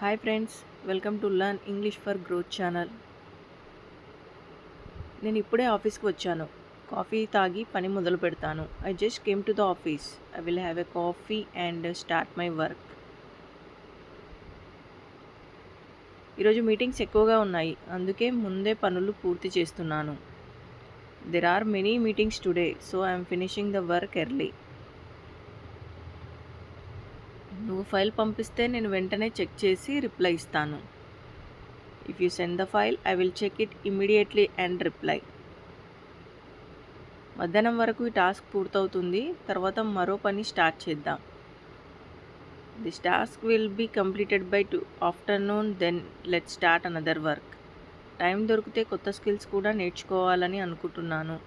Hi friends, welcome to learn English for growth channel. నేను ఇప్పుడే ఆఫీస్కి వచ్చాను. కాఫీ తాగి పని మొదలు పెడతాను. I just came to the office. I will have a coffee and start my work. ఈరోజు మీటింగ్స్ ఎక్కువగా ఉన్నాయి, అందుకే ముందే పనులు పూర్తి చేస్తున్నాను. There are many meetings today, so I'm finishing the work early. నువ్వు ఫైల్ పంపిస్తే నేను వెంటనే చెక్ చేసి రిప్లై ఇస్తాను. If you send the file, I will check it immediately and reply. మధ్యాహ్నం వరకు ఈ టాస్క్ పూర్తవుతుంది, తర్వాత మరో పని స్టార్ట్ చేద్దాం. This task will be completed by afternoon, then let start another work. Time దొరికితే కొత్త స్కిల్స్ కూడా నేర్చుకోవాలని అనుకుంటున్నాను.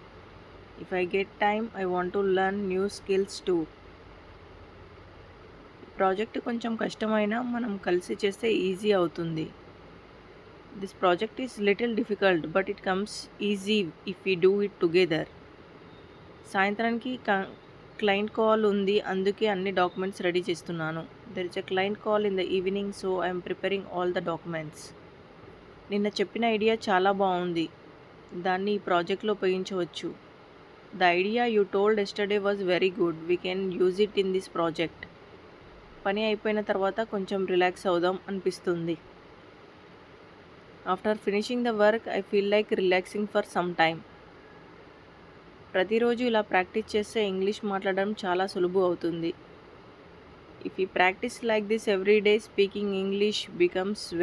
If I get time, I want to learn new skills too. Project కొంచెం కష్టమైనా మనం కలిసి చేస్తే ఈజీ అవుతుంది. This project is little difficult, but it comes easy if we do it together. సాయంత్రానికి క్లయింట్ కాల్ ఉంది, అందుకే అన్ని డాక్యుమెంట్స్ రెడీ చేస్తున్నాను. There is a client call in the evening, so I'm preparing all the documents. నిన్న చెప్పిన idea చాలా బాగుంది, దాన్ని ఈ ప్రాజెక్ట్లో ఉపయోగించవచ్చు. The idea you told yesterday was very good. We can use it in this project. పని అయిపోయిన తర్వాత కొంచెం రిలాక్స్ అవుదాం అనిపిస్తుంది. After finishing the work, I feel like relaxing for some time. ప్రతిరోజు ఇలా ప్రాక్టీస్ చేస్తే ఇంగ్లీష్ మాట్లాడడం చాలా సులువు అవుతుంది. If you practice like this every day, speaking English becomes very